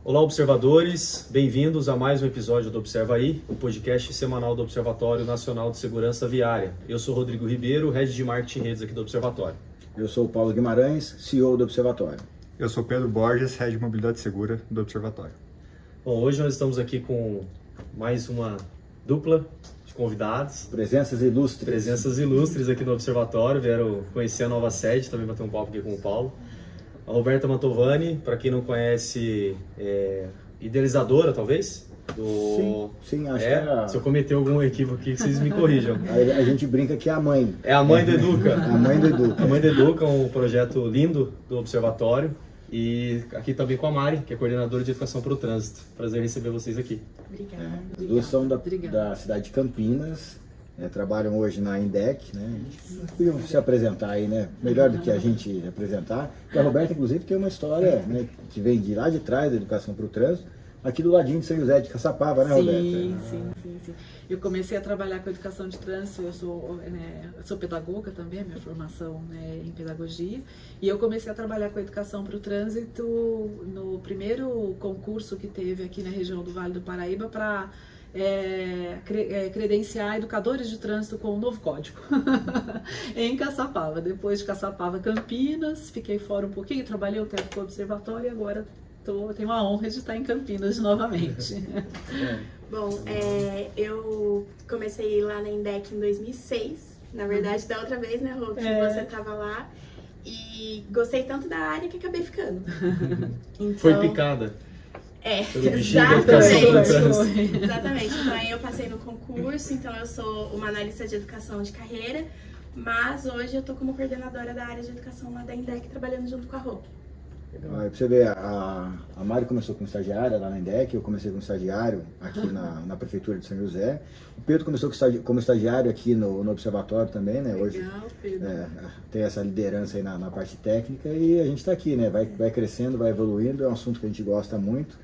Olá, observadores, bem-vindos a mais um episódio do Observa Aí, o podcast semanal do Observatório Nacional de Segurança Viária. Eu sou Rodrigo Ribeiro, Head de Marketing e Redes aqui do Observatório. Eu sou o Paulo Guimarães, CEO do Observatório. Eu sou Pedro Borges, Head de Mobilidade Segura do Observatório. Bom, hoje nós estamos aqui com mais uma dupla de convidados. Presenças ilustres. Presenças ilustres aqui no Observatório, vieram conhecer a nova sede, também bater um papo aqui com o Paulo. A Roberta Mantovani, para quem não conhece, idealizadora, talvez? Sim, acho que é. Se eu cometer algum equívoco aqui, vocês me corrijam. A gente brinca que é a mãe. É a mãe do Educa. A mãe do Educa. A mãe do Educa é um projeto lindo do Observatório. E aqui também com a Mari, que é coordenadora de Educação para o Trânsito. Prazer receber vocês aqui. Obrigada. As duas são da cidade de Campinas, trabalham hoje na INDEC, né? Podiam se apresentar aí, né? Melhor do que a gente apresentar. Porque a Roberta, inclusive, tem uma história, né, que vem de lá de trás da Educação para o Trânsito, aqui do ladinho de São José de Caçapava, né, Roberta? Sim. Eu comecei a trabalhar com educação de trânsito, eu sou pedagoga também, a minha formação é em pedagogia, e eu comecei a trabalhar com educação para o trânsito no primeiro concurso que teve aqui na região do Vale do Paraíba para credenciar educadores de trânsito com um novo código em Caçapava. Depois de Caçapava, Campinas, fiquei fora um pouquinho, trabalhei um tempo com o observatório e agora tenho a honra de estar em Campinas novamente. Bom, eu comecei lá na INDEC em 2006, na verdade da outra vez, né, Rô, que você estava lá, e gostei tanto da área que acabei ficando. Então, foi picada. Exatamente. Exatamente. Então aí eu passei no concurso, então eu sou uma analista de educação de carreira, mas hoje eu tô como coordenadora da área de educação lá da INDEC, trabalhando junto com a Rô. Pra você ver, a Mari começou como estagiária lá na INDEC, eu comecei como estagiário aqui na Prefeitura de São José. O Pedro começou como estagiário aqui no Observatório também, né? Hoje tem essa liderança aí na parte técnica e a gente está aqui, né? Vai crescendo, vai evoluindo, é um assunto que a gente gosta muito.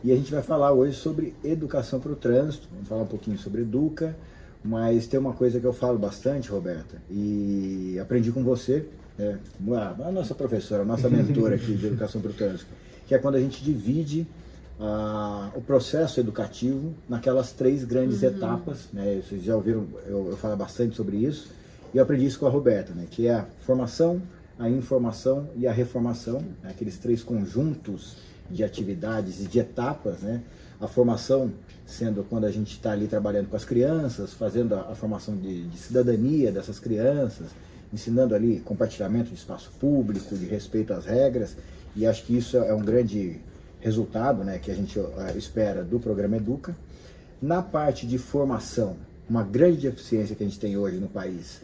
E a gente vai falar hoje sobre educação para o trânsito, vamos falar um pouquinho sobre Educa, mas tem uma coisa que eu falo bastante, Roberta, e aprendi com você, a nossa professora, a nossa mentora aqui de educação para o trânsito, que é quando a gente divide o processo educativo naquelas 3 grandes etapas, né? Vocês já ouviram eu falar bastante sobre isso, e eu aprendi isso com a Roberta, né? Que é a formação, a informação e a reformação, né? Aqueles 3 conjuntos de atividades e de etapas, né? A formação sendo quando a gente está ali trabalhando com as crianças, fazendo a formação de cidadania dessas crianças, ensinando ali compartilhamento de espaço público, de respeito às regras, e acho que isso é um grande resultado, né, que a gente espera do programa Educa. Na parte de formação, uma grande deficiência que a gente tem hoje no país,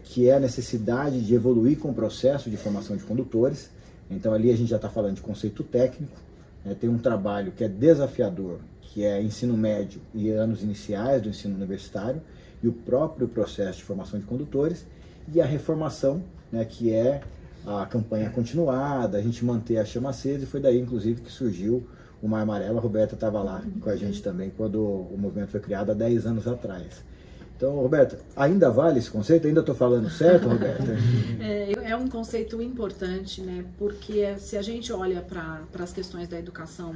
que é a necessidade de evoluir com o processo de formação de condutores. Então ali a gente já está falando de conceito técnico, tem um trabalho que é desafiador, que é ensino médio e anos iniciais do ensino universitário, e o próprio processo de formação de condutores, e a reformação, né, que é a campanha continuada, a gente manter a chama acesa, e foi daí inclusive que surgiu o Mar Amarelo. A Roberta estava lá com a gente também quando o movimento foi criado há 10 anos atrás. Então, Roberta, ainda vale esse conceito? Ainda estou falando certo, Roberta? É um conceito importante, né? Porque se a gente olha para as questões da educação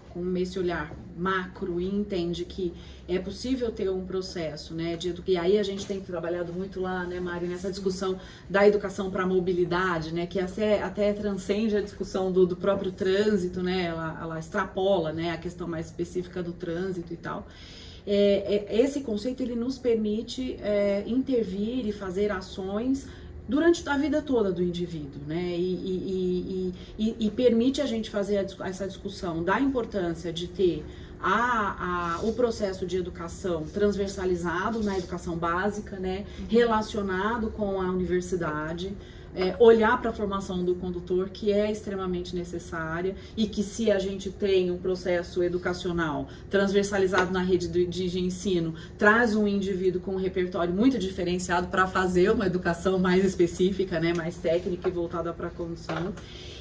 com esse olhar macro e entende que é possível ter um processo, né? E aí a gente tem trabalhado muito lá, né, Mari, nessa discussão da educação para a mobilidade, né? Que até transcende a discussão do próprio trânsito, né? Ela extrapola, né, a questão mais específica do trânsito e tal. Esse conceito ele nos permite intervir e fazer ações durante a vida toda do indivíduo, né? E permite a gente fazer essa discussão da importância de ter o processo de educação transversalizado na educação básica, né? Relacionado com a universidade. Olhar para a formação do condutor, que é extremamente necessária, e que se a gente tem um processo educacional transversalizado na rede de ensino, traz um indivíduo com um repertório muito diferenciado para fazer uma educação mais específica, né, mais técnica e voltada para a condução.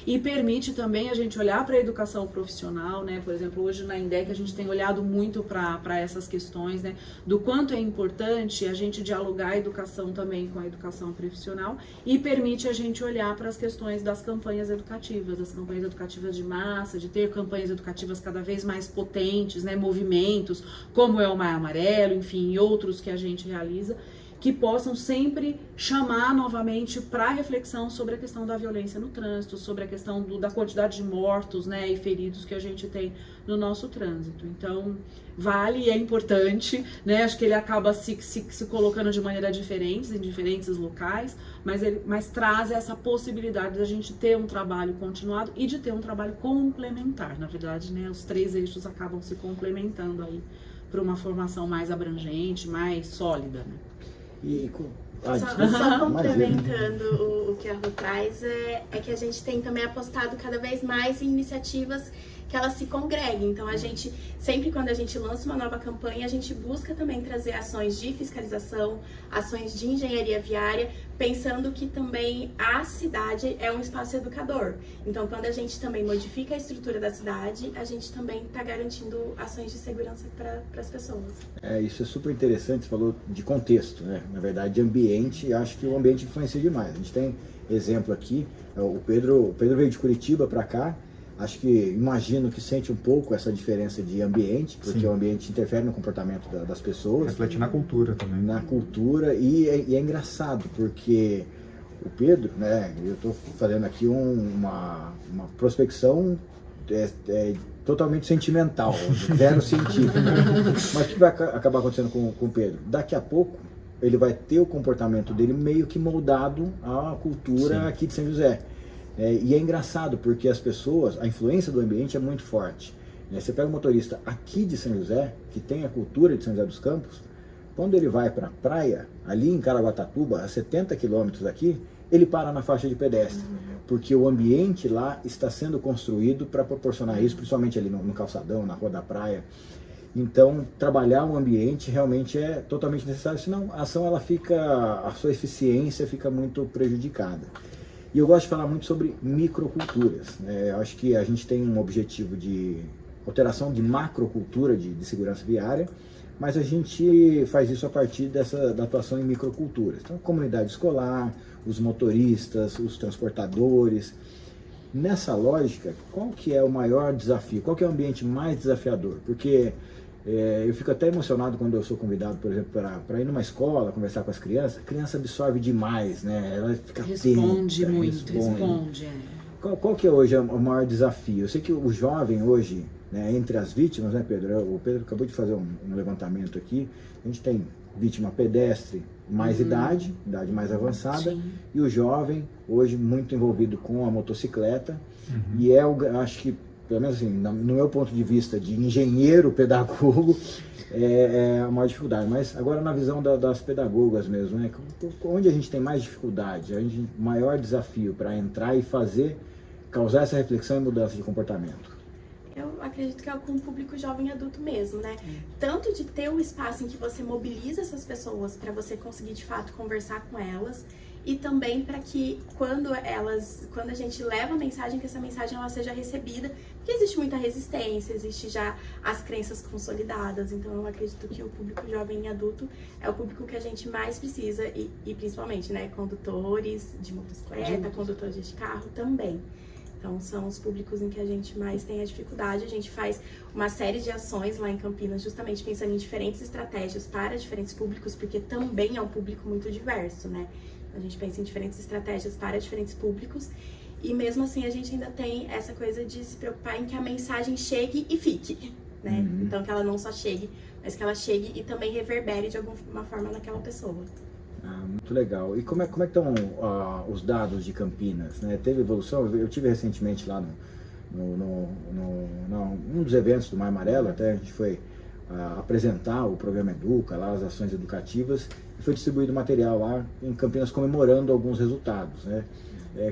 e permite também a gente olhar para a educação profissional, né? Por exemplo, hoje na INDEC a gente tem olhado muito para essas questões, né? Do quanto é importante a gente dialogar a educação também com a educação profissional e permite a gente olhar para as questões das campanhas educativas, das campanhas educativas de massa, de ter campanhas educativas cada vez mais potentes, né? Movimentos, como é o Maio Amarelo, enfim, e outros que a gente realiza, que possam sempre chamar novamente para reflexão sobre a questão da violência no trânsito, sobre a questão da quantidade de mortos, né, e feridos que a gente tem no nosso trânsito. Então, vale e é importante, né, acho que ele acaba se colocando de maneira diferente, em diferentes locais, mas traz essa possibilidade da gente ter um trabalho continuado e de ter um trabalho complementar. Na verdade, né, os 3 eixos acabam se complementando aí para uma formação mais abrangente, mais sólida, né? Só complementando o que a Rô traz, é que a gente tem também apostado cada vez mais em iniciativas que elas se congreguem. Então a gente, sempre quando a gente lança uma nova campanha, a gente busca também trazer ações de fiscalização, ações de engenharia viária, pensando que também a cidade é um espaço educador. Então quando a gente também modifica a estrutura da cidade, a gente também está garantindo ações de segurança para as pessoas. Isso é super interessante, você falou de contexto, né? Na verdade, de ambiente, acho que o ambiente influencia demais. A gente tem exemplo aqui, o Pedro veio de Curitiba para cá. Acho que, imagino que sente um pouco essa diferença de ambiente, porque Sim. O ambiente interfere no comportamento das pessoas. Reflete na cultura também. Na cultura, e é engraçado, porque o Pedro, né, eu estou fazendo aqui uma prospecção totalmente sentimental, zero científico. Mas o que vai acabar acontecendo com o Pedro? Daqui a pouco, ele vai ter o comportamento dele meio que moldado à cultura Sim. aqui de São José. E é engraçado porque as pessoas, a influência do ambiente é muito forte. Você pega um motorista aqui de São José, que tem a cultura de São José dos Campos, quando ele vai para a praia, ali em Caraguatatuba, a 70 quilômetros daqui, ele para na faixa de pedestre, porque o ambiente lá está sendo construído para proporcionar isso, principalmente ali no calçadão, na rua da praia. Então, trabalhar o ambiente realmente é totalmente necessário, senão a ação a sua eficiência fica muito prejudicada. E eu gosto de falar muito sobre microculturas. Eu acho que a gente tem um objetivo de alteração de macrocultura de segurança viária, mas a gente faz isso a partir da atuação em microculturas. Então, a comunidade escolar, os motoristas, os transportadores. Nessa lógica, qual que é o maior desafio? Qual que é o ambiente mais desafiador? Porque eu fico até emocionado quando eu sou convidado, por exemplo, para ir numa escola, conversar com as crianças. A criança absorve demais, né? Ela fica responde atenta, muito, responde. Qual que é hoje o maior desafio? Eu sei que o jovem hoje, né, entre as vítimas, né, Pedro? O Pedro acabou de fazer um levantamento aqui. A gente tem vítima pedestre, mais idade mais avançada, Sim. e o jovem hoje muito envolvido com a motocicleta. E acho que, pelo menos assim, no meu ponto de vista de engenheiro pedagogo, é a maior dificuldade. Mas agora na visão das pedagogas mesmo, né? Onde a gente tem mais dificuldade, o maior desafio para entrar e causar essa reflexão e mudança de comportamento? Eu acredito que é com o público jovem e adulto mesmo, né? Tanto de ter um espaço em que você mobiliza essas pessoas para você conseguir de fato conversar com elas, e também para que quando a gente leva a mensagem, que essa mensagem ela seja recebida, porque existe muita resistência, existe já as crenças consolidadas. Então eu acredito que o público jovem e adulto é o público que a gente mais precisa, e principalmente, né, condutores de motocicleta, condutores de carro também. Então são os públicos em que a gente mais tem a dificuldade. A gente faz uma série de ações lá em Campinas, justamente pensando em diferentes estratégias para diferentes públicos, porque também é um público muito diverso, né? A gente pensa em diferentes estratégias para diferentes públicos, e mesmo assim a gente ainda tem essa coisa de se preocupar em que a mensagem chegue e fique, né? Então que ela não só chegue, mas que ela chegue e também reverbere de alguma forma naquela pessoa. Muito legal. E como é que estão os dados de Campinas, né? Teve evolução? Eu tive recentemente lá num dos eventos do Maio Amarelo, até a gente foi apresentar o programa Educa, lá as ações educativas, e foi distribuído material lá em Campinas comemorando alguns resultados, né?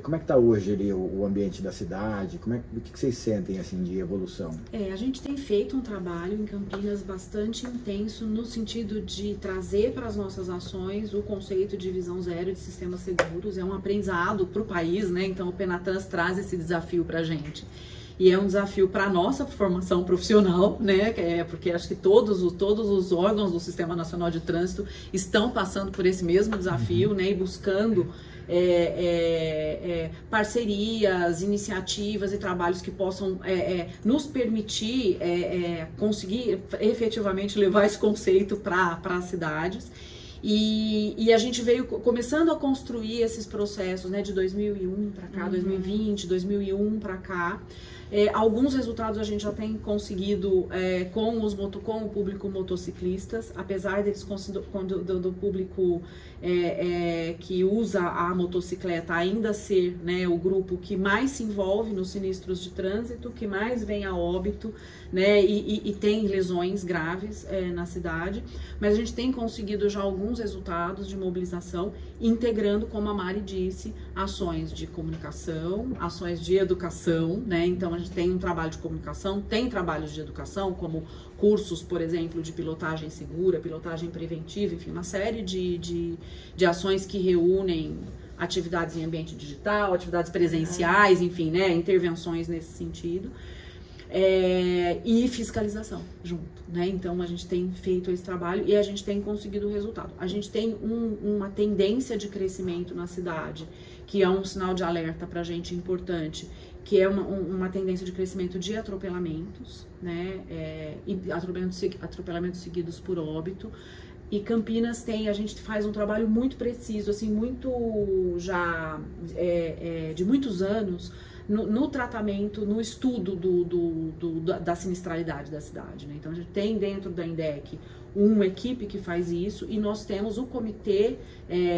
Como é que está hoje ali o ambiente da cidade? O que vocês sentem assim de evolução? A gente tem feito um trabalho em Campinas bastante intenso no sentido de trazer para as nossas ações o conceito de visão zero de sistemas seguros. É um aprendizado para o país, né? Então o Penatrans traz esse desafio para a gente. E é um desafio para a nossa formação profissional, né? Porque acho que todos os órgãos do Sistema Nacional de Trânsito estão passando por esse mesmo desafio, né? E buscando parcerias, iniciativas e trabalhos que possam nos permitir conseguir efetivamente levar esse conceito para as cidades. E a gente veio começando a construir esses processos, né, de 2001 para cá, 2020, 2001 para cá. Alguns resultados a gente já tem conseguido com o público motociclistas, apesar deles do público que usa a motocicleta ainda ser, né, o grupo que mais se envolve nos sinistros de trânsito, que mais vem a óbito, né, e tem lesões graves na cidade, mas a gente tem conseguido já alguns resultados de mobilização, integrando, como a Mari disse, ações de comunicação, ações de educação, né, então a gente tem um trabalho de comunicação, tem trabalhos de educação, como cursos, por exemplo, de pilotagem segura, pilotagem preventiva, enfim, uma série de ações que reúnem atividades em ambiente digital, atividades presenciais, enfim, né, intervenções nesse sentido. E fiscalização junto, né? Então a gente tem feito esse trabalho e a gente tem conseguido o resultado. A gente tem uma tendência de crescimento na cidade, que é um sinal de alerta para a gente importante, que é uma tendência de crescimento de atropelamentos, né? E atropelamentos seguidos por óbito. E Campinas a gente faz um trabalho muito preciso, assim, muito já de muitos anos, no tratamento, no estudo da sinistralidade da cidade, né? Então a gente tem dentro da INDEC uma equipe que faz isso e nós temos o comitê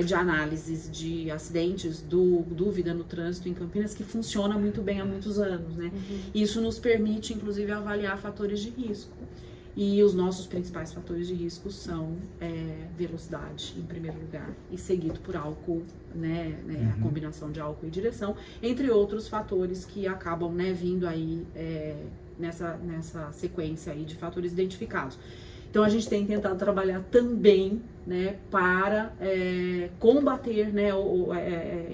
de análises de acidentes do Vida no Trânsito em Campinas, que funciona muito bem há muitos anos, né? Isso nos permite, inclusive, avaliar fatores de risco. E os nossos principais fatores de risco são velocidade, em primeiro lugar, e seguido por álcool, né, a combinação de álcool e direção, entre outros fatores que acabam, né, vindo aí nessa sequência aí de fatores identificados. Então a gente tem tentado trabalhar também, né, para combater, né,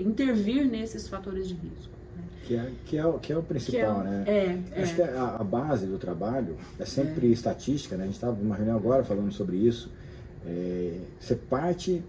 intervir nesses fatores de risco. Que é o principal, né? Acho que a base do trabalho é sempre estatística, né? A gente estava numa reunião agora falando sobre isso. Você parte,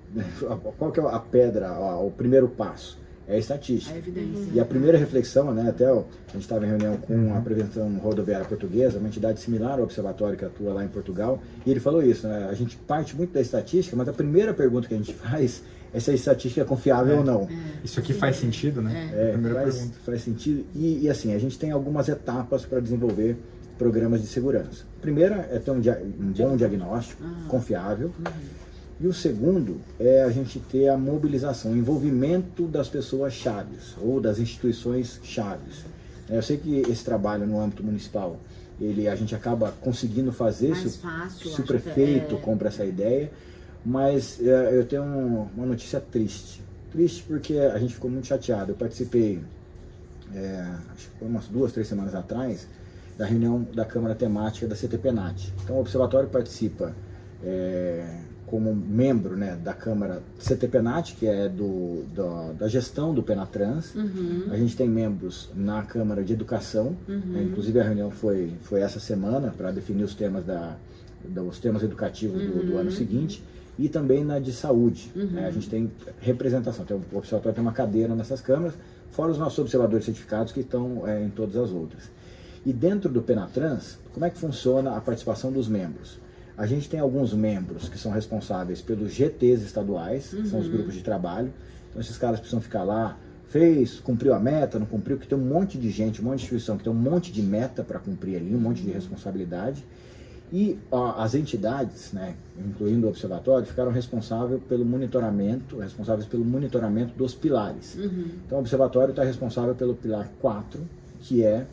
qual que é a pedra, o primeiro passo? É a estatística. A evidência. E a primeira reflexão, né? Até a gente estava em reunião com a Prevenção Rodoviária Portuguesa, uma entidade similar ao observatório que atua lá em Portugal, e ele falou isso, né? A gente parte muito da estatística, mas a primeira pergunta que a gente faz é se a estatística é confiável ou não. Isso aqui faz sentido, né? Primeira pergunta. Faz sentido. E assim, a gente tem algumas etapas para desenvolver programas de segurança. A primeira é ter um bom diagnóstico, confiável. E o segundo é a gente ter a mobilização, o envolvimento das pessoas chaves ou das instituições chaves. Eu sei que esse trabalho no âmbito municipal, a gente acaba conseguindo fazer se o prefeito compra essa ideia, mas eu tenho uma notícia triste. Triste porque a gente ficou muito chateado. Eu participei, acho que foi umas 2, 3 semanas atrás, da reunião da Câmara Temática da CTPNAT. Então o Observatório participa como membro, né, da Câmara CTPNAT, que é da gestão do Penatrans. A gente tem membros na Câmara de Educação, inclusive a reunião foi essa semana para definir os temas educativos do ano seguinte, e também na de saúde. A gente tem representação, o Observatório tem uma cadeira nessas câmaras, fora os nossos observadores certificados que estão em todas as outras. E dentro do Penatrans, como é que funciona a participação dos membros? A gente tem alguns membros que são responsáveis pelos GTs estaduais, que são os grupos de trabalho. Então esses caras precisam ficar lá, cumpriu a meta, não cumpriu, porque tem um monte de gente, um monte de instituição que tem um monte de meta para cumprir ali, um monte de responsabilidade. E as entidades, né, incluindo o observatório, ficaram responsáveis pelo monitoramento dos pilares. Então o observatório está responsável pelo pilar 4, que é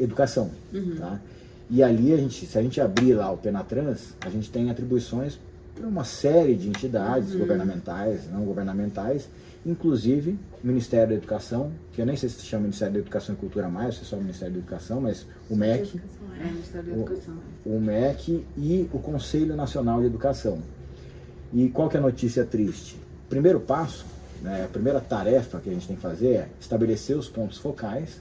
educação. Tá? E ali, se a gente abrir lá o Penatrans, a gente tem atribuições para uma série de entidades governamentais, não governamentais, inclusive o Ministério da Educação, que eu nem sei se chama Ministério da Educação e Cultura mais, se é só o Ministério da Educação, mas o MEC, Ministério da Educação. o MEC e o Conselho Nacional de Educação. E qual que é a notícia triste? Primeiro passo, né, a primeira tarefa que a gente tem que fazer é estabelecer os pontos focais,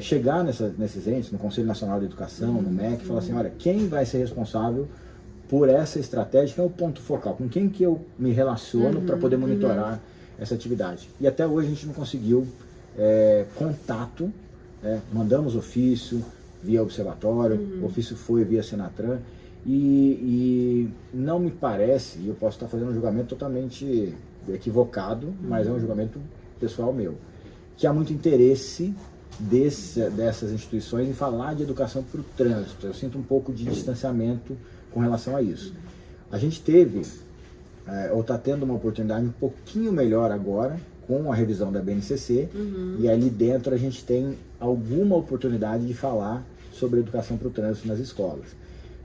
chegar nesses entes, no Conselho Nacional de Educação, no MEC, e falar assim, olha, quem vai ser responsável por essa estratégia, que é o ponto focal, com quem que eu me relaciono para poder monitorar essa atividade. E até hoje a gente não conseguiu contato, mandamos ofício via observatório, o ofício foi via Senatran, e não me parece, e eu posso estar fazendo um julgamento totalmente equivocado, mas é um julgamento pessoal meu, que há muito interesse dessas instituições em falar de educação para o trânsito. Eu sinto um pouco de distanciamento com relação a isso. A gente teve, ou está tendo uma oportunidade um pouquinho melhor agora, com a revisão da BNCC, e ali dentro a gente tem alguma oportunidade de falar sobre educação para o trânsito nas escolas.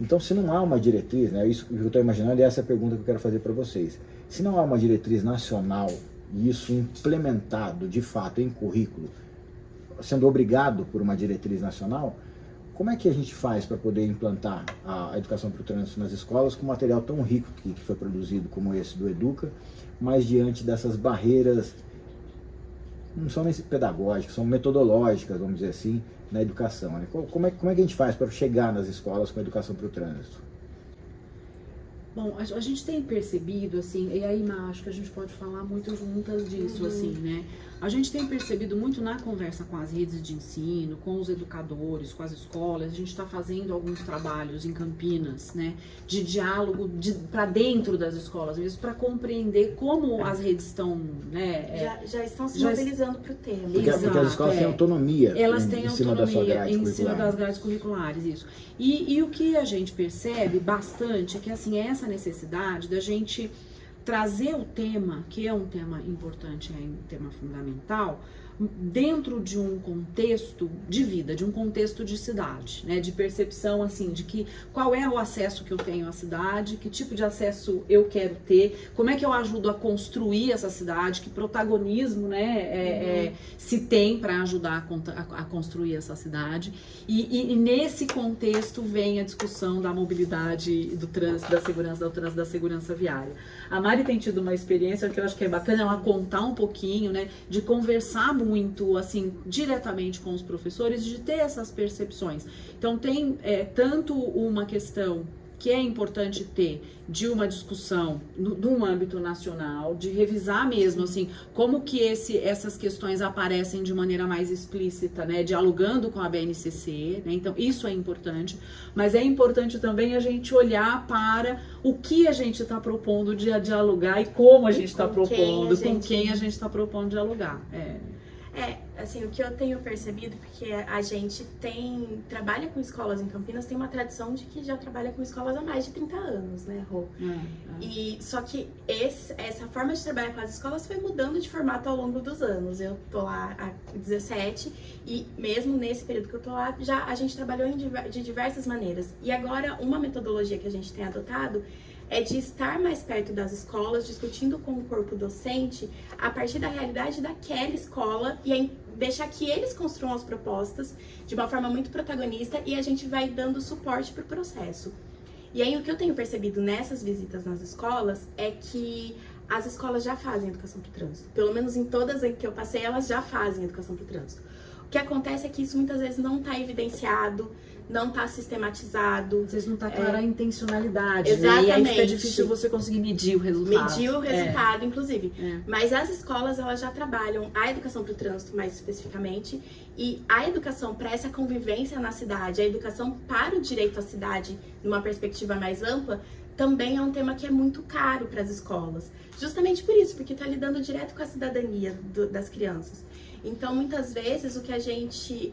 Então, se não há uma diretriz, né, isso que eu estou imaginando, e essa é a pergunta que eu quero fazer para vocês. Se não há uma diretriz nacional, e isso implementado de fato em currículo, sendo obrigado por uma diretriz nacional, como é que a gente faz para poder implantar a educação para o trânsito nas escolas com material tão rico que foi produzido como esse do Educa, mas diante dessas barreiras, não são nem pedagógicas, são metodológicas, vamos dizer assim, na educação, né? Como é que a gente faz para chegar nas escolas com a educação para o trânsito? Bom, a gente tem percebido, assim, e aí, acho que a gente pode falar muito juntas disso, assim, né? A gente tem percebido muito na conversa com as redes de ensino, com os educadores, com as escolas, a gente está fazendo alguns trabalhos em Campinas, né? De diálogo para dentro das escolas mesmo, para compreender como as redes estão, né? Já estão se mobilizando para o tema. Porque as escolas têm autonomia. Elas têm em cima da sua grade em curricular. cima das grades curriculares, isso. E o que a gente percebe bastante é que, assim, é essa necessidade da gente trazer o tema, que é um tema importante, é um tema fundamental, dentro de um contexto de vida, de um contexto de cidade, né, de percepção, assim, de que qual é o acesso que eu tenho à cidade, que tipo de acesso eu quero ter, como é que eu ajudo a construir essa cidade, que protagonismo, né, se tem para ajudar a construir essa cidade, e nesse contexto vem a discussão da mobilidade, do trânsito, da segurança, do trânsito, da segurança viária. A Mari tem tido uma experiência que eu acho que é bacana ela contar um pouquinho, né, de conversar muito, assim, diretamente com os professores, de ter essas percepções. Então, tem tanto uma questão que é importante ter de uma discussão num âmbito nacional, de revisar mesmo, assim, como que essas questões aparecem de maneira mais explícita, né, dialogando com a BNCC, né, então isso é importante, mas é importante também a gente olhar para o que a gente está propondo de dialogar e como a gente está propondo, com quem a gente está propondo dialogar. Assim, o que eu tenho percebido, porque a gente trabalha com escolas em Campinas, tem uma tradição de que já trabalha com escolas há mais de 30 anos, né, Rô? E só que essa forma de trabalhar com as escolas foi mudando de formato ao longo dos anos. Eu tô lá há 17 e mesmo nesse período que eu tô lá, a gente trabalhou de diversas maneiras. E agora, uma metodologia que a gente tem adotado é de estar mais perto das escolas, discutindo com o corpo docente a partir da realidade daquela escola e deixar que eles construam as propostas de uma forma muito protagonista e a gente vai dando suporte para o processo. E aí o que eu tenho percebido nessas visitas nas escolas é que as escolas já fazem educação para o trânsito. Pelo menos em todas que eu passei, elas já fazem educação para o trânsito. O que acontece é que isso muitas vezes não está evidenciado, não está sistematizado. Às vezes não está clara a intencionalidade, exatamente, né? E aí fica difícil você conseguir medir o resultado. Medir o resultado, inclusive. Mas as escolas, elas já trabalham a educação para o trânsito, mais especificamente, e a educação para essa convivência na cidade, a educação para o direito à cidade, numa perspectiva mais ampla, também é um tema que é muito caro para as escolas. Justamente por isso, porque está lidando direto com a cidadania das crianças. Então, muitas vezes, o que a gente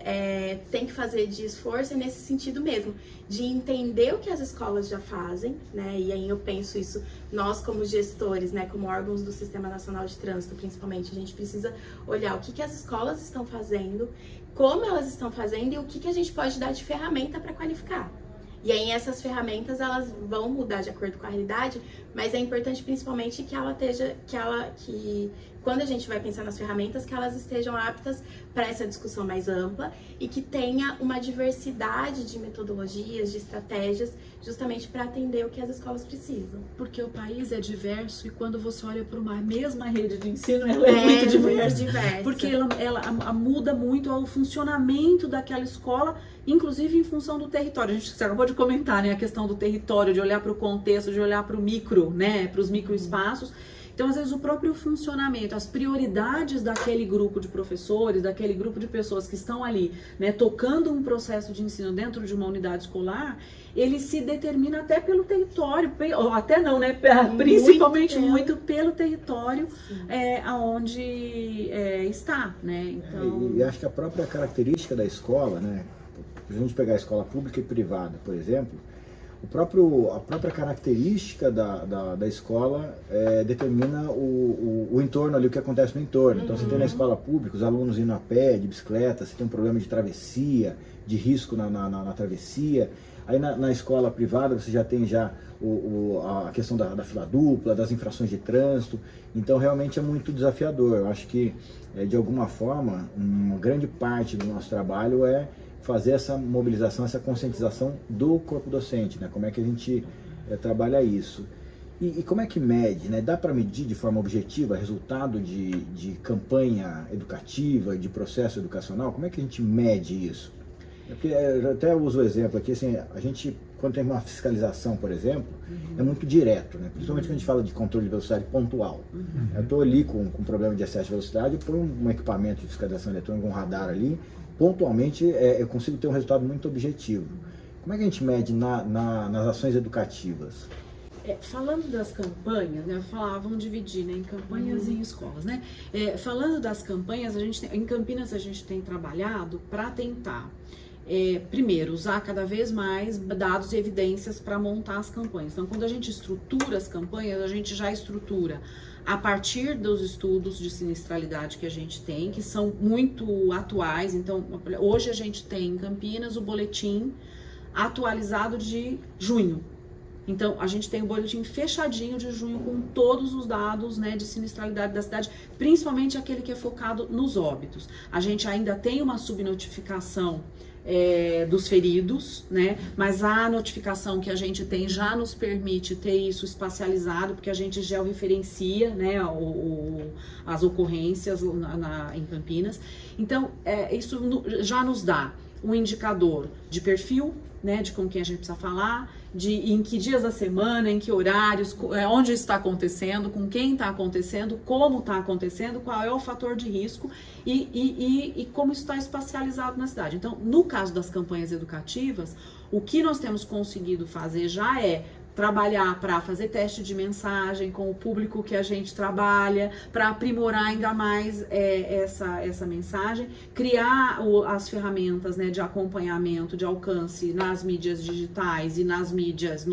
tem que fazer de esforço é nesse sentido mesmo, de entender o que as escolas já fazem, né? E aí eu penso isso, nós como gestores, né, como órgãos do Sistema Nacional de Trânsito, principalmente, a gente precisa olhar o que as escolas estão fazendo, como elas estão fazendo e o que a gente pode dar de ferramenta para qualificar. E aí essas ferramentas, elas vão mudar de acordo com a realidade, mas é importante principalmente que quando a gente vai pensar nas ferramentas, que elas estejam aptas para essa discussão mais ampla e que tenha uma diversidade de metodologias, de estratégias, justamente para atender o que as escolas precisam. Porque o país é diverso e quando você olha para uma mesma rede de ensino, ela é muito diversa. Porque ela muda muito o funcionamento daquela escola, inclusive em função do território. A gente acabou de comentar, né, a questão do território, de olhar para o contexto, de olhar para o micro, né, para os microespaços. Então, às vezes, o próprio funcionamento, as prioridades daquele grupo de professores, daquele grupo de pessoas que estão ali, né, tocando um processo de ensino dentro de uma unidade escolar, ele se determina até pelo território, ou até não, né, principalmente muito pelo território aonde está, né. Então... E acho que a própria característica da escola, né, se a gente pegar a escola pública e privada, por exemplo, a própria característica da escola determina o entorno ali, o que acontece no entorno. Então, você tem na escola pública os alunos indo a pé, de bicicleta, você tem um problema de travessia, de risco na travessia. Aí na escola privada você já tem a questão da fila dupla, das infrações de trânsito. Então, realmente é muito desafiador. Eu acho que, de alguma forma, uma grande parte do nosso trabalho é fazer essa mobilização, essa conscientização do corpo docente, né? Como é que a gente trabalha isso. E como é que mede, né? Dá para medir de forma objetiva resultado de campanha educativa, de processo educacional? Como é que a gente mede isso? Porque eu até uso o exemplo aqui, assim, a gente, quando tem uma fiscalização, por exemplo, é muito direto, né? Principalmente quando a gente fala de controle de velocidade pontual. Eu estou ali com problema de excesso de velocidade, eu ponho um equipamento de fiscalização eletrônica, um radar ali, pontualmente eu consigo ter um resultado muito objetivo. Como é que a gente mede nas ações educativas? Falando das campanhas, né, vamos dividir, né, em campanhas e em escolas, né? Falando das campanhas, em Campinas a gente tem trabalhado para tentar, primeiro, usar cada vez mais dados e evidências para montar as campanhas. Então, quando a gente estrutura as campanhas, a gente já estrutura a partir dos estudos de sinistralidade que a gente tem, que são muito atuais. Então, hoje a gente tem em Campinas o boletim atualizado de junho. Então, a gente tem o boletim fechadinho de junho com todos os dados, né, de sinistralidade da cidade, principalmente aquele que é focado nos óbitos. A gente ainda tem uma subnotificação dos feridos, né? Mas a notificação que a gente tem já nos permite ter isso espacializado, porque a gente georreferencia, né, as ocorrências em Campinas. Então, isso já nos dá um indicador de perfil, né, de com quem a gente precisa falar, de em que dias da semana, em que horários, onde está acontecendo, com quem está acontecendo, como está acontecendo, qual é o fator de risco e como isso está espacializado na cidade. Então, no caso das campanhas educativas, o que nós temos conseguido fazer já é trabalhar para fazer teste de mensagem com o público que a gente trabalha, para aprimorar ainda mais essa mensagem, criar as ferramentas, né, de acompanhamento, de alcance nas mídias digitais e nas mídias,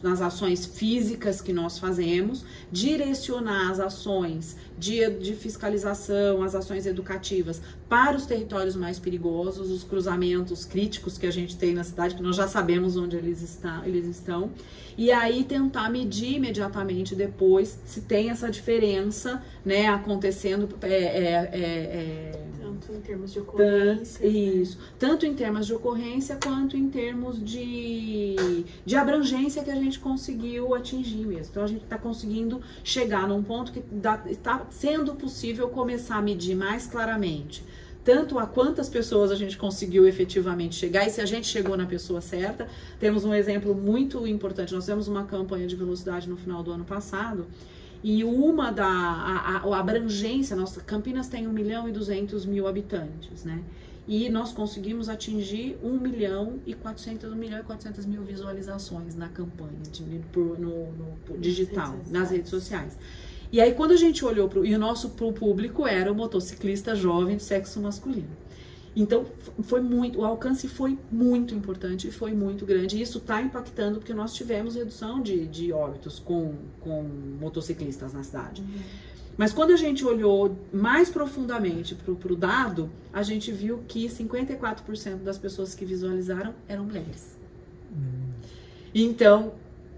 nas ações físicas que nós fazemos, direcionar as ações de fiscalização, as ações educativas para os territórios mais perigosos, os cruzamentos críticos que a gente tem na cidade, que nós já sabemos onde eles estão, e aí tentar medir imediatamente depois se tem essa diferença, né, acontecendo, tanto em termos de ocorrência. Isso, tanto em termos de ocorrência quanto em termos de abrangência que a gente conseguiu atingir mesmo. Então a gente está conseguindo chegar num ponto que está sendo possível começar a medir mais claramente tanto a quantas pessoas a gente conseguiu efetivamente chegar e se a gente chegou na pessoa certa. Temos um exemplo muito importante. Nós temos uma campanha de velocidade no final do ano passado e a abrangência, nossa Campinas tem 1.200.000 habitantes, né? E nós conseguimos atingir 1.400.000 visualizações na campanha no digital, nas redes sociais. E aí quando a gente olhou e o nosso público era o motociclista jovem de sexo masculino. Então o alcance foi muito importante e foi muito grande. E isso está impactando porque nós tivemos redução de óbitos com motociclistas na cidade. Mas quando a gente olhou mais profundamente para o dado, a gente viu que 54% das pessoas que visualizaram eram mulheres. Então,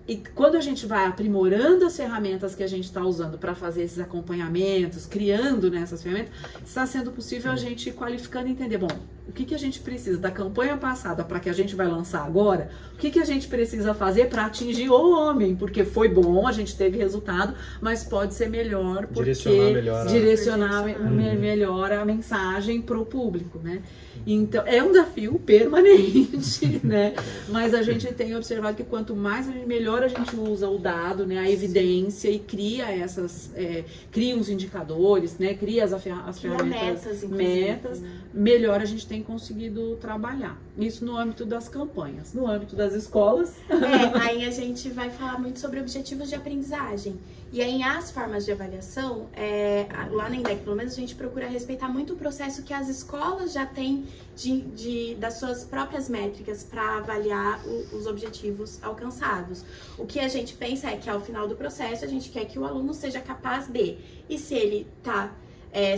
E quando a gente vai aprimorando as ferramentas que a gente está usando para fazer esses acompanhamentos, criando nessas ferramentas, está sendo possível a gente ir qualificando e entender, bom, o que a gente precisa da campanha passada para que a gente vai lançar agora, o que a gente precisa fazer para atingir o homem, porque foi bom, a gente teve resultado, mas pode ser melhor, porque direcionar melhor a mensagem para o público, né? Então, é um desafio permanente, né? Mas a gente tem observado que quanto mais melhor a gente usa o dado, né, a evidência e cria cria os indicadores, né, cria as ferramentas, metas, melhor a gente tem conseguido trabalhar. Isso no âmbito das campanhas. No âmbito das escolas... Aí a gente vai falar muito sobre objetivos de aprendizagem. E aí, as formas de avaliação, lá na INDEC, pelo menos, a gente procura respeitar muito o processo que as escolas já têm das suas próprias métricas para avaliar os objetivos alcançados. O que a gente pensa é que, ao final do processo, a gente quer que o aluno seja capaz de. E se ele está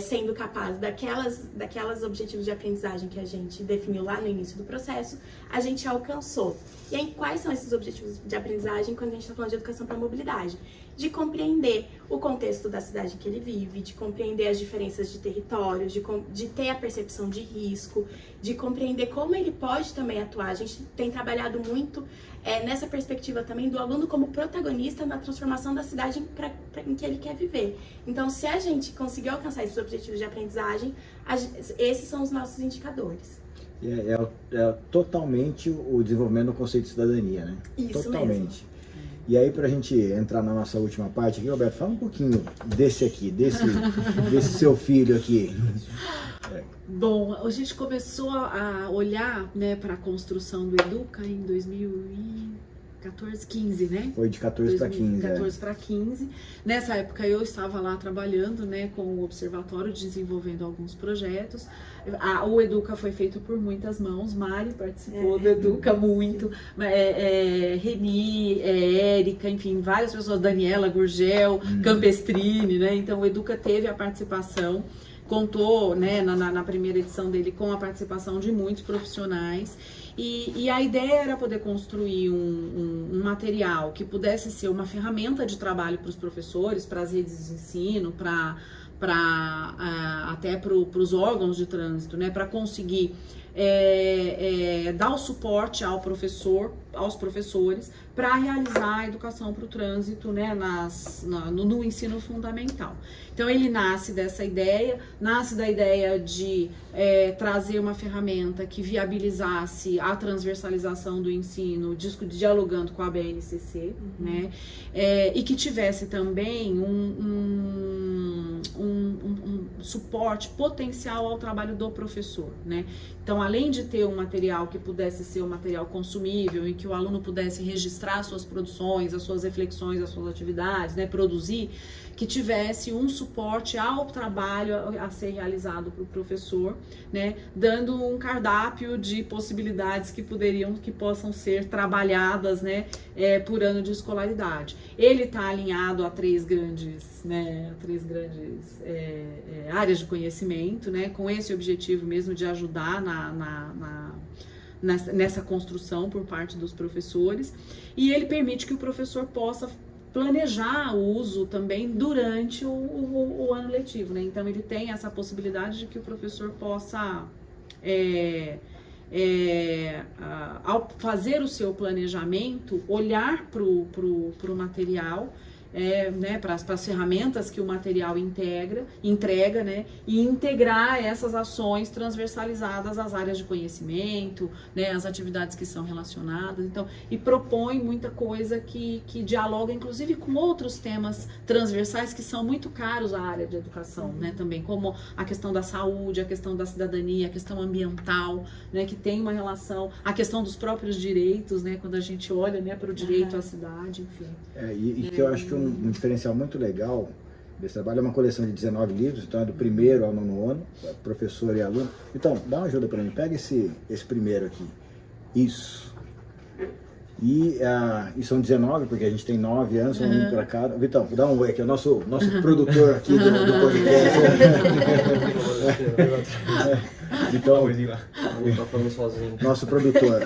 sendo capaz daquelas objetivos de aprendizagem que a gente definiu lá no início do processo, a gente alcançou. E aí, quais são esses objetivos de aprendizagem quando a gente está falando de educação para a mobilidade? De compreender o contexto da cidade que ele vive, de compreender as diferenças de territórios, de ter a percepção de risco, de compreender como ele pode também atuar. A gente tem trabalhado muito nessa perspectiva também do aluno como protagonista na transformação da cidade em que ele quer viver. Então, se a gente conseguir alcançar esses objetivos de aprendizagem, esses são os nossos indicadores. É totalmente o desenvolvimento do conceito de cidadania, né? Isso totalmente. Mesmo. E aí, para a gente entrar na nossa última parte aqui, Roberto, fala um pouquinho desse seu filho aqui. Bom, a gente começou a olhar, né, para a construção do Educa em 2014, 15, né? Foi de 14 para 15. 14 para 15. Nessa época eu estava lá trabalhando, né, com o Observatório, desenvolvendo alguns projetos. O Educa foi feito por muitas mãos. Mari participou do Educa muito. Reni, Érica, enfim, várias pessoas. Daniela Gurgel, Campestrini, né? Então o Educa teve a participação. Contou, né, na primeira edição dele com a participação de muitos profissionais e a ideia era poder construir um material que pudesse ser uma ferramenta de trabalho para os professores, para as redes de ensino, até para os órgãos de trânsito, né, para conseguir dar o suporte aos professores para realizar a educação para o trânsito, né, no ensino fundamental. Então ele nasce da ideia de trazer uma ferramenta que viabilizasse a transversalização do ensino, dialogando com a BNCC, né, e que tivesse também um suporte potencial ao trabalho do professor, né? Então, além de ter um material que pudesse ser um material consumível, em que o aluno pudesse registrar suas produções, as suas reflexões, as suas atividades, né, produzir, que tivesse um suporte ao trabalho a ser realizado para o professor, né, dando um cardápio de possibilidades que possam ser trabalhadas, né, por ano de escolaridade. Ele está alinhado a três grandes áreas de conhecimento, né, com esse objetivo mesmo de ajudar nessa construção por parte dos professores, e ele permite que o professor possa planejar o uso também durante o ano letivo, né? Então ele tem essa possibilidade de que o professor possa, ao fazer o seu planejamento, olhar para o material, né, para as ferramentas que o material entrega, né, e integrar essas ações transversalizadas às áreas de conhecimento, né, às atividades que são relacionadas, então, e propõe muita coisa que dialoga, inclusive, com outros temas transversais que são muito caros à área de educação, né, também, como a questão da saúde, a questão da cidadania, a questão ambiental, né, que tem uma relação, a questão dos próprios direitos, né, quando a gente olha, né, para o direito à cidade, enfim. E que eu acho que um diferencial muito legal desse trabalho é uma coleção de 19 livros, então é do primeiro ao nono ano, professor e aluno. Então, dá uma ajuda para mim, pega esse primeiro aqui. Isso. E são 19, porque a gente tem 9 anos, um para cada. Vitão, dá um oi aqui, é o nosso produtor aqui do podcast. Então, tá falando sozinho. Nosso produtor.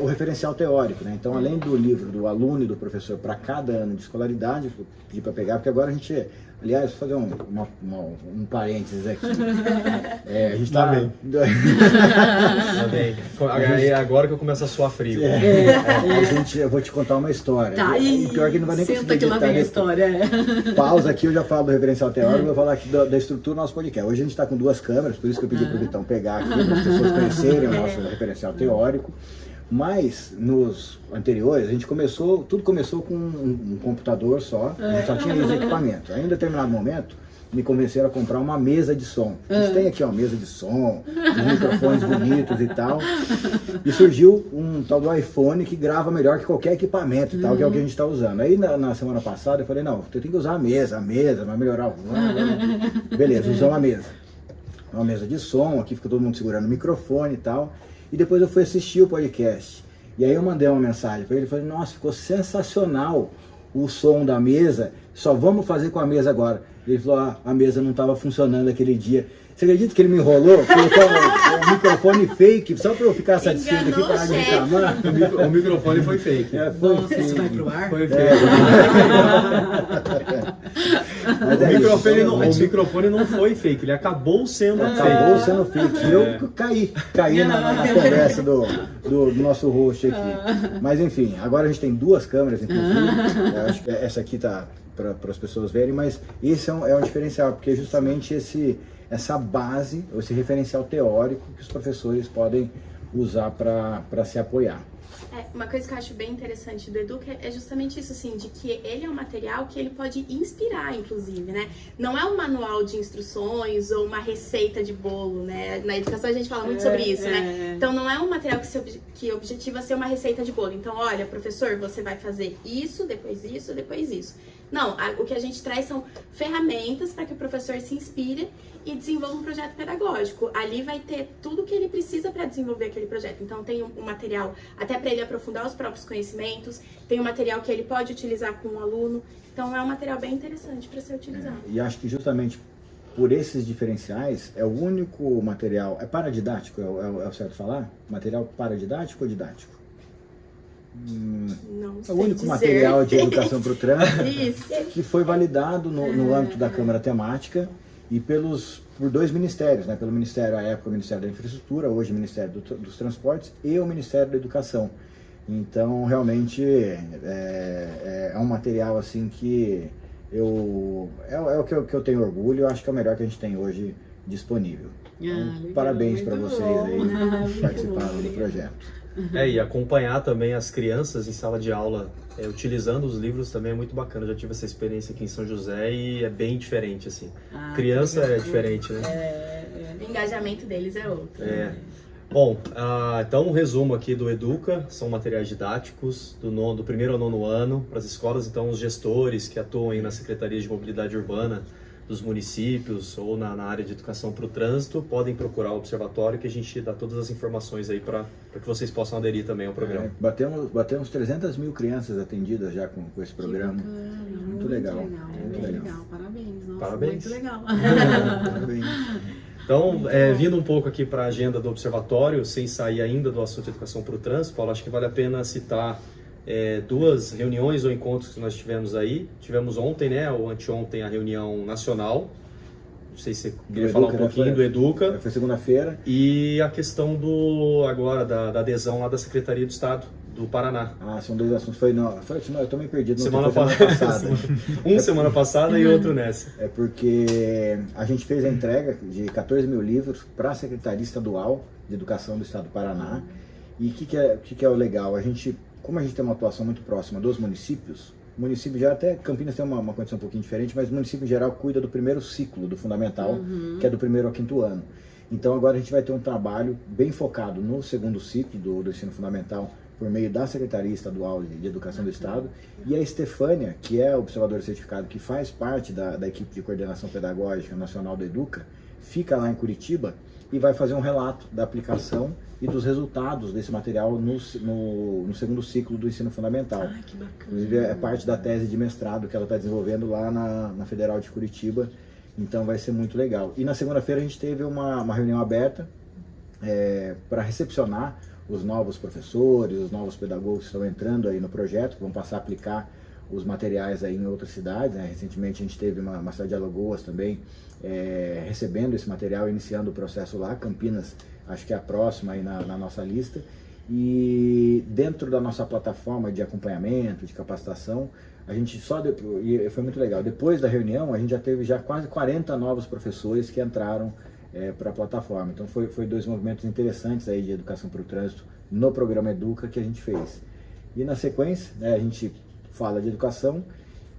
o referencial teórico, né? Então, além do livro do aluno e do professor para cada ano de escolaridade, eu pedi para pegar, porque agora a gente, aliás, vou fazer um parênteses aqui. A gente está... Agora que eu começo a suar frio. Eu vou te contar uma história. Tá, e pior que não vai nem senta que lá vem a história. Pausa aqui, eu já falo do referencial teórico, vou falar aqui da estrutura do nosso podcast. Hoje a gente está com 2 câmeras, por isso que eu pedi para o Vitão pegar aqui, para as pessoas conhecerem o nosso referencial teórico. Mas, nos anteriores, tudo começou com um computador só, a gente só tinha esse equipamento. Aí, em determinado momento, me convenceram a comprar uma mesa de som. A gente tem aqui uma mesa de som, microfones bonitos e tal. E surgiu um tal do iPhone que grava melhor que qualquer equipamento e tal, que é o que a gente está usando. Aí, na semana passada, eu falei, não, eu tenho que usar a mesa vai melhorar. Beleza, usamos a mesa. Uma mesa de som, aqui fica todo mundo segurando o microfone e tal. E depois eu fui assistir o podcast. E aí eu mandei uma mensagem para ele, falei, nossa, ficou sensacional o som da mesa, só vamos fazer com a mesa agora. Ele falou, a mesa não estava funcionando aquele dia. Você acredita que ele me enrolou? Colocou um microfone fake, só para eu ficar satisfeito aqui, parar de reclamar. O microfone foi fake. Foi Nossa, fake. isso vai pro ar? Foi fake. O microfone não foi fake, ele acabou sendo fake. Acabou sendo fake. E eu caí na conversa do nosso host aqui. Mas enfim, agora a gente tem 2 câmeras, inclusive. Eu acho que essa aqui tá para as pessoas verem, mas esse é um diferencial, porque é justamente essa base, esse referencial teórico que os professores podem usar para se apoiar. Uma coisa que eu acho bem interessante do Educa é justamente isso, assim, de que ele é um material que ele pode inspirar, inclusive, né? Não é um manual de instruções ou uma receita de bolo, né? Na educação a gente fala muito sobre isso, né? Então não é um material que objetiva ser uma receita de bolo. Então, olha, professor, você vai fazer isso, depois isso, depois isso. Não, o que a gente traz são ferramentas para que o professor se inspire e desenvolva um projeto pedagógico. Ali vai ter tudo que ele precisa para desenvolver aquele projeto. Então tem um material até para ele aprofundar os próprios conhecimentos, tem um material que ele pode utilizar com o aluno. Então é um material bem interessante para ser utilizado. E acho que justamente por esses diferenciais é o único material, é paradidático, é o certo falar? Material paradidático ou didático? Não É o sei único dizer. material de educação para o trânsito Isso. que foi validado no âmbito da Câmara Temática e por 2 ministérios, né? Pelo Ministério, à época, o Ministério da Infraestrutura, hoje o Ministério dos Transportes e o Ministério da Educação. Então, realmente, é um material assim que é o que eu tenho orgulho, eu acho que é o melhor que a gente tem hoje disponível. Então, legal, parabéns para muito vocês bom. aí que participaram do projeto. E acompanhar também as crianças em sala de aula, utilizando os livros também é muito bacana. Eu já tive essa experiência aqui em São José e é bem diferente, assim. Criança é diferente, né? O engajamento deles é outro. Bom, então um resumo aqui do Educa, são materiais didáticos do 1º ao 9º ano para as escolas. Então os gestores que atuam aí na Secretaria de Mobilidade Urbana dos municípios ou na área de educação para o trânsito podem procurar o observatório, que a gente dá todas as informações aí para que vocês possam aderir também ao programa. Batemos 300 mil crianças atendidas já com esse programa. Muito legal. Muito legal. Parabéns. Nossa, Parabéns. Muito legal. Parabéns. Então, vindo um pouco aqui para a agenda do observatório, sem sair ainda do assunto de educação para o trânsito, Paulo, acho que vale a pena citar 2 reuniões ou encontros que nós tivemos aí. Tivemos ontem, né, ou anteontem, a reunião nacional. Não sei se você queria falar um pouquinho do Educa. Foi segunda-feira. E a questão da adesão lá da Secretaria do Estado do Paraná. São 2 assuntos. Eu tô meio perdido. Semana passada. Semana passada e outro nessa. É porque a gente fez a entrega de 14 mil livros para a Secretaria Estadual de Educação do Estado do Paraná. E o que é o legal? Como a gente tem uma atuação muito próxima dos municípios, o município já até Campinas tem uma condição um pouquinho diferente, mas o município em geral cuida do primeiro ciclo do fundamental, que é do 1º ao 5º ano. Então agora a gente vai ter um trabalho bem focado no 2º ciclo do ensino fundamental por meio da Secretaria Estadual de Educação do Estado, e a Estefânia, que é observadora certificado, que faz parte da equipe de coordenação pedagógica nacional do Educa, fica lá em Curitiba e vai fazer um relato da aplicação e dos resultados desse material no 2º ciclo do ensino fundamental. Que bacana. Inclusive é parte da tese de mestrado que ela está desenvolvendo lá na Federal de Curitiba, então vai ser muito legal. E na segunda-feira a gente teve uma reunião aberta para recepcionar os novos professores, os novos pedagogos que estão entrando aí no projeto, que vão passar a aplicar os materiais aí em outras cidades, né? Recentemente a gente teve uma cidade de Alagoas também recebendo esse material, iniciando o processo lá. Campinas acho que é a próxima aí na nossa lista. E dentro da nossa plataforma de acompanhamento, de capacitação, a gente e foi muito legal, depois da reunião a gente já teve quase 40 novos professores que entraram para a plataforma. Então foi 2 movimentos interessantes aí de educação para o trânsito no programa Educa que a gente fez. E na sequência, né, a gente fala de educação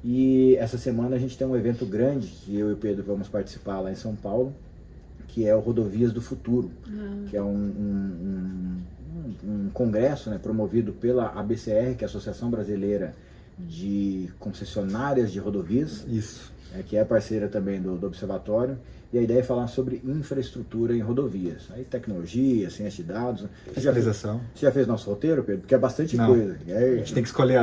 e essa semana a gente tem um evento grande que eu e o Pedro vamos participar lá em São Paulo, que é o Rodovias do Futuro, que é um congresso, né, promovido pela ABCR, que é a Associação Brasileira de Concessionárias de Rodovias, Isso. Que é parceira também do Observatório, e a ideia é falar sobre infraestrutura em rodovias, aí tecnologia, ciência de dados. Fiscalização. Você já fez nosso roteiro, Pedro? Porque é bastante Não. coisa. A gente tem que escolher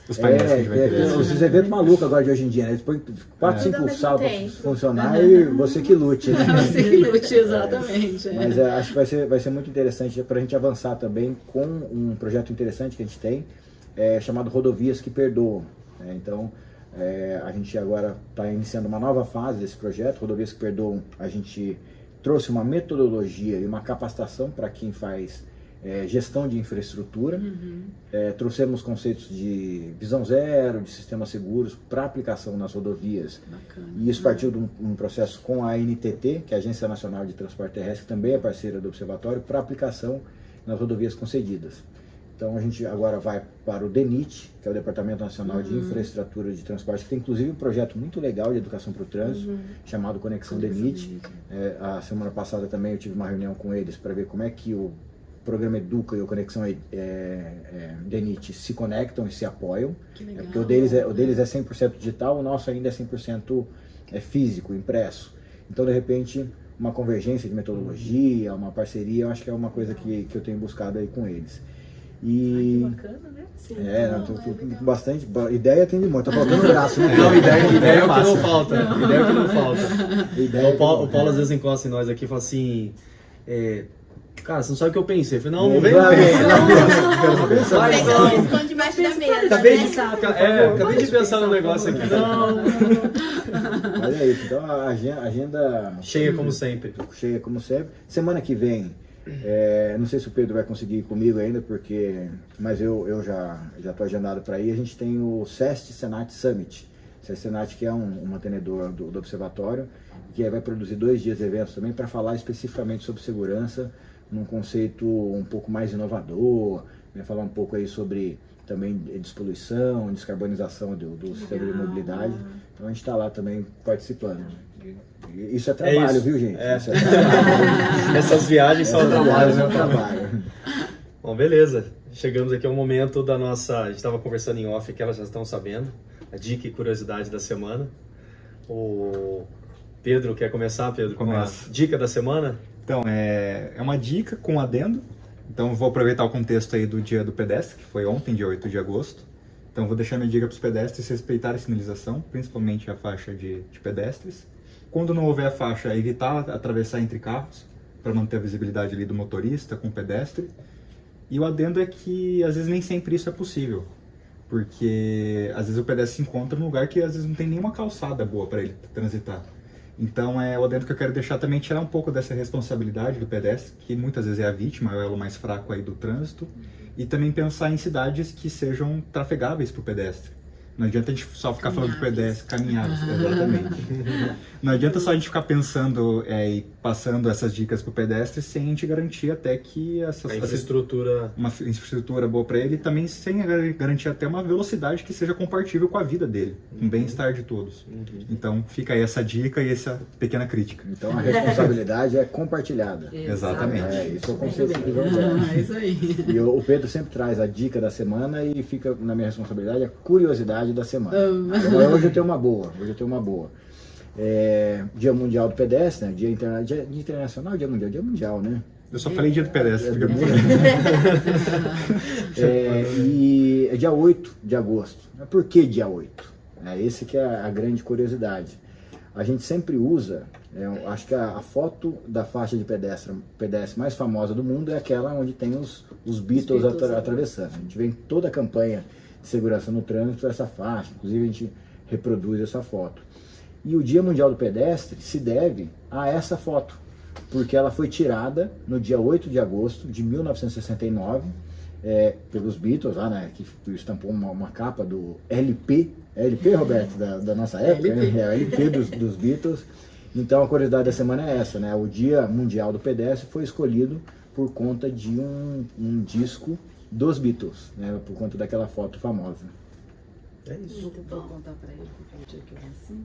os painéis que a gente vai querer. Esses eventos malucos agora de hoje em dia, né? Eles põem 4, 5 Tudo ao salas mesmo para tempo. funcionar e você que lute, né? Você que lute, exatamente. Mas acho que vai ser muito interessante para a gente avançar também com um projeto interessante que a gente tem, chamado Rodovias que Perdoam. Então, a gente agora está iniciando uma nova fase desse projeto, Rodovias que Perdoam. A gente trouxe uma metodologia e uma capacitação para quem faz gestão de infraestrutura. Trouxemos conceitos de visão zero, de sistemas seguros para aplicação nas rodovias. Bacana. E isso partiu de um processo com a ANTT, que é a Agência Nacional de Transporte Terrestre, que também é parceira do Observatório, para aplicação nas rodovias concedidas. Então a gente agora vai para o DENIT, que é o Departamento Nacional de Infraestrutura de Transporte, que tem inclusive um projeto muito legal de educação para o trânsito, chamado Conexão DENIT. A semana passada também eu tive uma reunião com eles para ver como é que o programa Educa e o Conexão DENIT se conectam e se apoiam. Que legal. Porque o deles é 100% digital, o nosso ainda é 100% físico, impresso. Então, de repente, uma convergência de metodologia, uma parceria, eu acho que é uma coisa que eu tenho buscado aí com eles. Que bacana, né? Sim. Com bastante. Ideia tem de muito, tá faltando braço, né? Não, ideia é o que não falta. Ideia é o que não falta. Ideia O Paulo às vezes encosta em nós aqui e fala assim: cara, você não sabe o que eu pensei. Eu falei, não vem Vai, Vai, Você não. se esconde debaixo da mesa, Acabei né? acabei de pensar no negócio aqui. Não. Olha isso, então a agenda Cheia como sempre. cheia como sempre. Semana que vem, não sei se o Pedro vai conseguir ir comigo ainda, mas eu já estou agendado para ir. A gente tem o SEST Senat Summit. O SEST Senat, que é um mantenedor do Observatório, que vai produzir 2 dias de eventos também para falar especificamente sobre segurança, num conceito um pouco mais inovador, né? Falar um pouco aí sobre também despoluição, descarbonização do sistema de mobilidade. Então a gente está lá também participando. Isso é trabalho, isso. viu, gente? É. Isso é trabalho. Essas viagens são trabalho, é né? trabalho. Bom, beleza. Chegamos aqui ao momento da nossa... A gente estava conversando em off, que elas já estão sabendo. A dica e curiosidade da semana. O Pedro, quer começar, Pedro? Com a Começo. dica da semana? Então, é uma dica com adendo. Então, vou aproveitar o contexto aí do Dia do Pedestre, que foi ontem, dia 8 de agosto. Então, vou deixar minha dica para os pedestres respeitarem a sinalização, principalmente a faixa de pedestres. Quando não houver a faixa, evitar atravessar entre carros, para manter a visibilidade ali do motorista com o pedestre. E o adendo é que, às vezes, nem sempre isso é possível. Porque, às vezes, o pedestre se encontra num lugar que, às vezes, não tem nenhuma calçada boa para ele transitar. Então, o adendo que eu quero deixar também é tirar um pouco dessa responsabilidade do pedestre, que muitas vezes é a vítima, é o elo mais fraco aí do trânsito, e também pensar em cidades que sejam trafegáveis para o pedestre. Não adianta a gente só ficar falando do pedestre, caminhados, exatamente. Não adianta só a gente ficar pensando e passando essas dicas para o pedestre sem a gente garantir até que A infraestrutura... uma infraestrutura boa para ele e também sem garantir até uma velocidade que seja compatível com a vida dele, com o bem-estar de todos. Então fica aí essa dica e essa pequena crítica. Então a responsabilidade é compartilhada. Exatamente. Isso é o conceito de visão zero. Isso aí. E o Pedro sempre traz a dica da semana e fica na minha responsabilidade a curiosidade da semana. Então, hoje eu tenho uma boa. Dia Mundial do Pedestre, né? Dia Internacional, Dia Mundial, né? Eu só falei dia do pedestre. fica bom. E é dia 8 de agosto. Por que dia 8? Esse que é a grande curiosidade. a gente sempre usa, acho que a foto da faixa de pedestre mais famosa do mundo é aquela onde tem os Beatles atravessando. A gente vê em toda a campanha de segurança no trânsito essa faixa, inclusive a gente reproduz essa foto. E o Dia Mundial do Pedestre se deve a essa foto, porque ela foi tirada no dia 8 de agosto de 1969, pelos Beatles, lá, né, que estampou uma capa do LP, Roberto, da nossa época, LP. né? É o LP dos Beatles. Então a curiosidade da semana é essa, né? O Dia Mundial do Pedestre foi escolhido por conta de um disco dos Beatles, né? Por conta daquela foto famosa. É isso. Muito bom. Vou contar pra ele que foi o dia que eu nasci.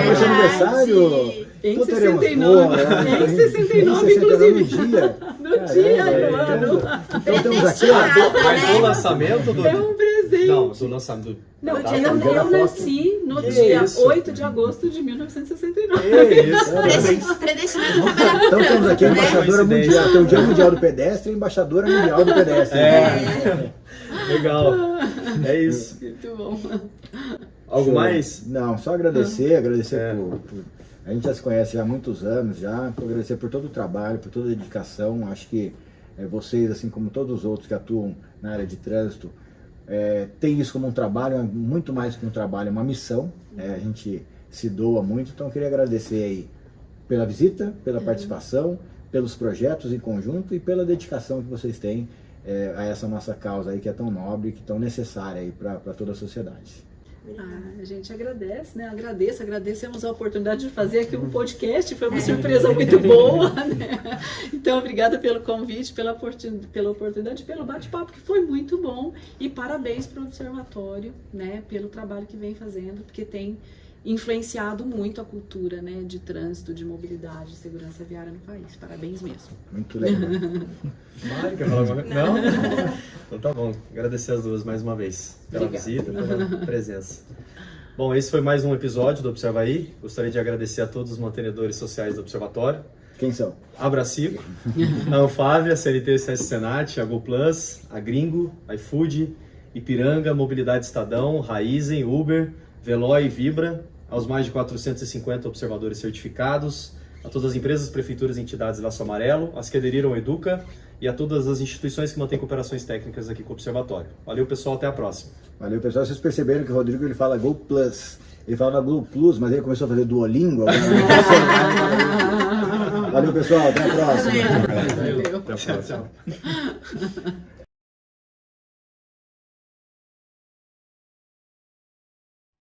Foi seu aniversário? Em Então teremos 69. boa, né? Em 69, inclusive. No dia. No dia, no ano. Então temos aqui, ó. Mas do lançamento do... É um presente. Não, do lançamento do... Não, da eu, data. eu nasci no Que dia isso? 8 de agosto de 1969. Que isso? Predestinado a trabalhar com Então temos aqui a trânsito, né? embaixadora mundial. Tem o Dia Mundial do Pedestre e a embaixadora mundial do pedestre. Legal. É isso. Muito bom. Algo Show. mais? Não, só agradecer por... A gente já se conhece já há muitos anos, agradecer por todo o trabalho, por toda a dedicação. Acho que vocês, assim como todos os outros que atuam na área de trânsito, tem isso como um trabalho, muito mais que um trabalho, é uma missão. A gente se doa muito, então eu queria agradecer aí pela visita, pela participação, pelos projetos em conjunto e pela dedicação que vocês têm a essa nossa causa aí que é tão nobre, que é tão necessária aí para toda a sociedade. A gente agradece, né? Agradecemos a oportunidade de fazer aqui um podcast, foi uma surpresa muito boa, né? Então, obrigada pelo convite, pela oportunidade, pelo bate-papo, que foi muito bom, e parabéns para o Observatório, né? Pelo trabalho que vem fazendo, porque tem influenciado muito a cultura, né? De trânsito, de mobilidade, de segurança viária no país. Parabéns mesmo. Muito legal. Mário, quer falar alguma coisa? Não? Então tá bom. Agradecer as duas mais uma vez pela Obrigada. visita, pela presença. Bom, esse foi mais um episódio do Observa Aí. Gostaria de agradecer a todos os mantenedores sociais do Observatório. Quem são? A Bracico, a Anfávia, a CLT CS Senat, a GoPlus, a Gringo, a iFood, Ipiranga, Mobilidade Estadão, Raizen, Uber, Veloy e Vibra, aos mais de 450 observadores certificados, a todas as empresas, prefeituras e entidades Laço Amarelo, as que aderiram ao Educa e a todas as instituições que mantêm cooperações técnicas aqui com o Observatório. Valeu, pessoal, até a próxima. Valeu, pessoal. Vocês perceberam que o Rodrigo ele fala Go Plus. Ele fala Go Plus, mas ele começou a fazer Duolingo. Valeu, pessoal. Até a próxima. Valeu. Até a próxima.